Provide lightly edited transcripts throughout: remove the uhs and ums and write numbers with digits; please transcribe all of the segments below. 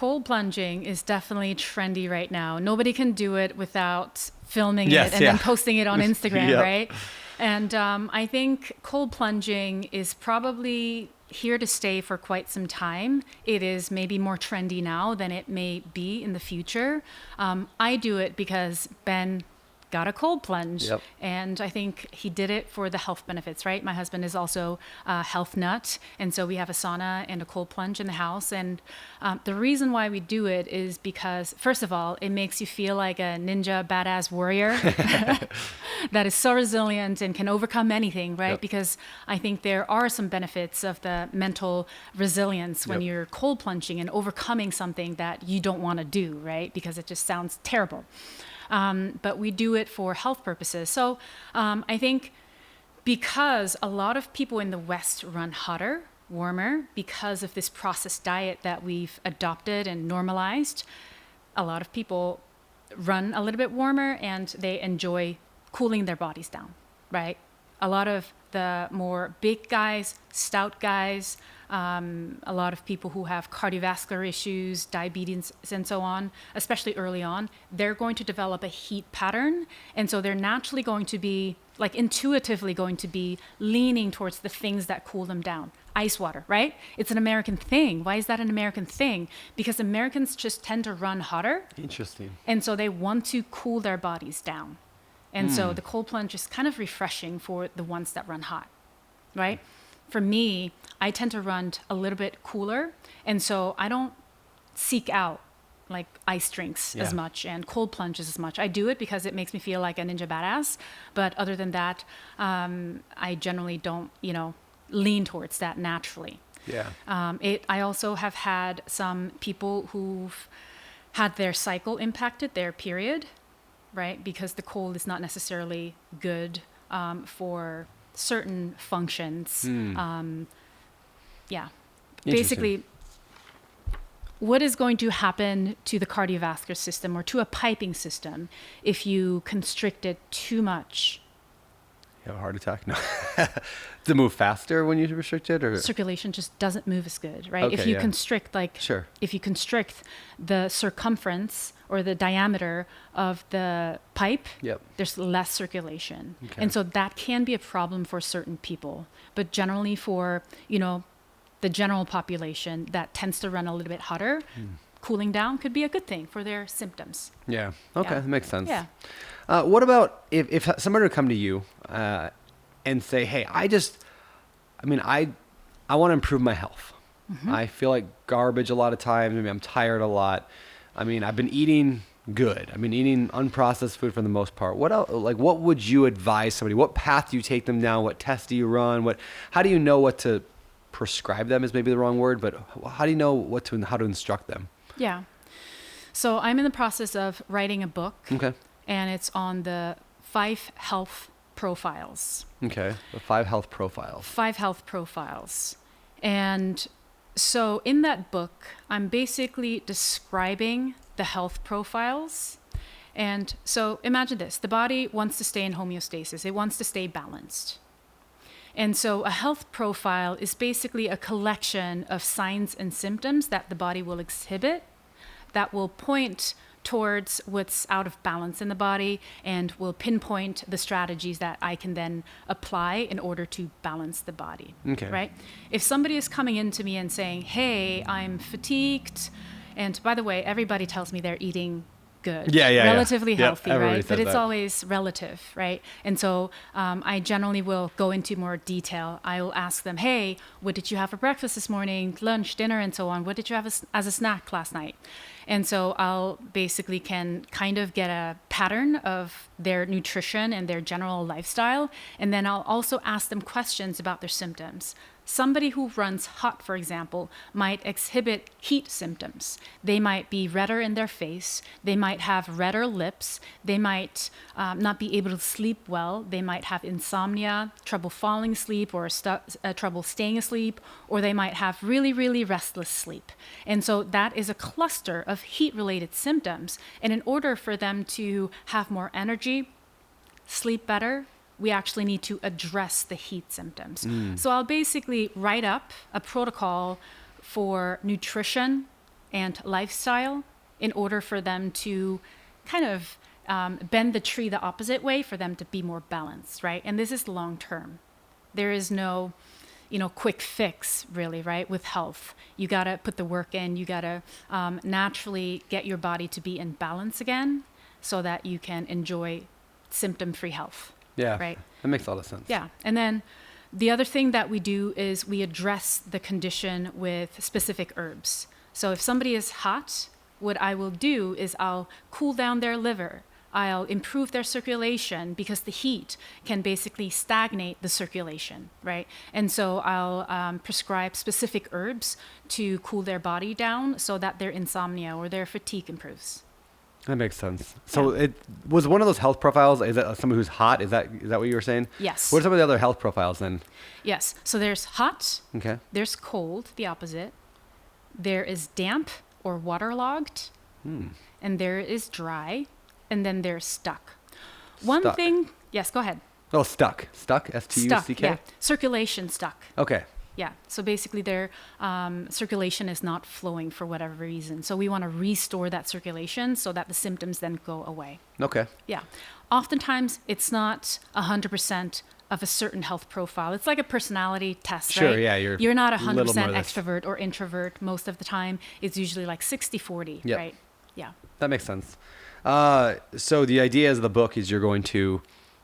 cold plunging is definitely trendy right now. Nobody can do it without filming it and then posting it on Instagram, right? And I think cold plunging is probably here to stay for quite some time. It is maybe more trendy now than it may be in the future. I do it because Ben got a cold plunge. And I think he did it for the health benefits, right? My husband is also a health nut. And so we have a sauna and a cold plunge in the house. And the reason why we do it is because, first of all, it makes you feel like a ninja badass warrior that is so resilient and can overcome anything, right? Because I think there are some benefits of the mental resilience when you're cold plunging and overcoming something that you don't want to do, right? Because it just sounds terrible. But we do it for health purposes. So I think because a lot of people in the West run hotter, warmer, because of this processed diet that we've adopted and normalized, a lot of people run a little bit warmer and they enjoy cooling their bodies down, right? A lot of the more big guys, stout guys, a lot of people who have cardiovascular issues, diabetes, and so on, especially early on, they're going to develop a heat pattern. And so they're naturally going to be, like intuitively going to be leaning towards the things that cool them down. Ice water, right? It's an American thing. Why is that an American thing? Because Americans just tend to run hotter. Interesting. And so they want to cool their bodies down. And so the cold plunge is kind of refreshing for the ones that run hot, right? For me, I tend to run a little bit cooler. And so I don't seek out like ice drinks as much and cold plunges as much. I do it because it makes me feel like a ninja badass. But other than that, I generally don't, lean towards that naturally. I also have had some people who've had their cycle impacted, their period, right? Because the cold is not necessarily good for certain functions. Basically, what is going to happen to the cardiovascular system or to a piping system if you constrict it too much? You have a heart attack? No. Does it move faster when you restrict it? Or? Circulation just doesn't move as good, right? If you constrict, if you constrict the circumference or the diameter of the pipe, there's less circulation. And so that can be a problem for certain people. But generally for, the general population that tends to run a little bit hotter, cooling down could be a good thing for their symptoms. Okay, that makes sense. What about if somebody would come to you and say, hey, I want to improve my health. I feel like garbage a lot of times. Maybe I'm tired a lot. I've been eating good. I've been eating unprocessed food for the most part. What else, what would you advise somebody? What path do you take them down? What tests do you run? How do you know what to prescribe them is maybe the wrong word, but how do you know how to instruct them? So I'm in the process of writing a book. And it's on the 5 health profiles. The 5 health profiles. 5 health profiles. And so in that book, I'm basically describing the health profiles. And so imagine this, the body wants to stay in homeostasis. It wants to stay balanced. And so a health profile is basically a collection of signs and symptoms that the body will exhibit that will point towards what's out of balance in the body and will pinpoint the strategies that I can then apply in order to balance the body. Right? If somebody is coming into me and saying, hey, I'm fatigued, and by the way, everybody tells me they're eating good, relatively healthy, right? But it's always relative, right? And so I generally will go into more detail. I will ask them, hey, what did you have for breakfast this morning, lunch, dinner, and so on? What did you have as a snack last night? And so I'll basically can kind of get a pattern of their nutrition and their general lifestyle. And then I'll also ask them questions about their symptoms. Somebody who runs hot, for example, might exhibit heat symptoms. They might be redder in their face. They might have redder lips. They might not be able to sleep well. They might have insomnia, trouble falling asleep, or trouble staying asleep, or they might have really, really restless sleep. And so that is a cluster of heat-related symptoms. And in order for them to have more energy, sleep better, we actually need to address the heat symptoms. So I'll basically write up a protocol for nutrition and lifestyle in order for them to kind of bend the tree the opposite way for them to be more balanced, right? And this is long term. There is no, quick fix really, right? With health, you got to put the work in. You got to naturally get your body to be in balance again so that you can enjoy symptom-free health. Yeah, right. That makes a lot of sense. Yeah. And then the other thing that we do is we address the condition with specific herbs. So if somebody is hot, what I will do is I'll cool down their liver. I'll improve their circulation because the heat can basically stagnate the circulation, right? And so I'll prescribe specific herbs to cool their body down so that their insomnia or their fatigue improves. That makes sense. So it was one of those health profiles. Is that somebody who's hot? Is that what you were saying? Yes. What are some of the other health profiles then? Yes. So there's hot. Okay. There's cold, the opposite. There is damp or waterlogged. And there is dry. And then there's stuck. One thing. Yes, go ahead. Oh, stuck. Stuck. S-T-U-C-K? Stuck, yeah. Circulation stuck. Okay. Yeah. So basically their circulation is not flowing for whatever reason. So we want to restore that circulation so that the symptoms then go away. Okay. Yeah. Oftentimes it's not 100% of a certain health profile. It's like a personality test, sure, right? Yeah, you're not 100% extrovert or introvert most of the time. It's usually like 60-40, right? Yeah. That makes sense. So the idea of the book is you're going to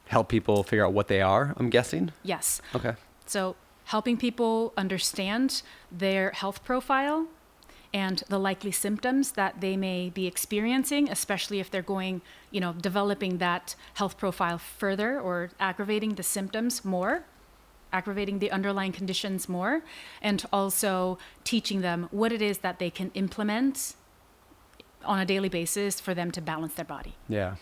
help people figure out what they are, I'm guessing? Yes. Okay. So helping people understand their health profile and the likely symptoms that they may be experiencing, especially if they're going, developing that health profile further or aggravating the symptoms more, aggravating the underlying conditions more, and also teaching them what it is that they can implement on a daily basis for them to balance their body. Yeah.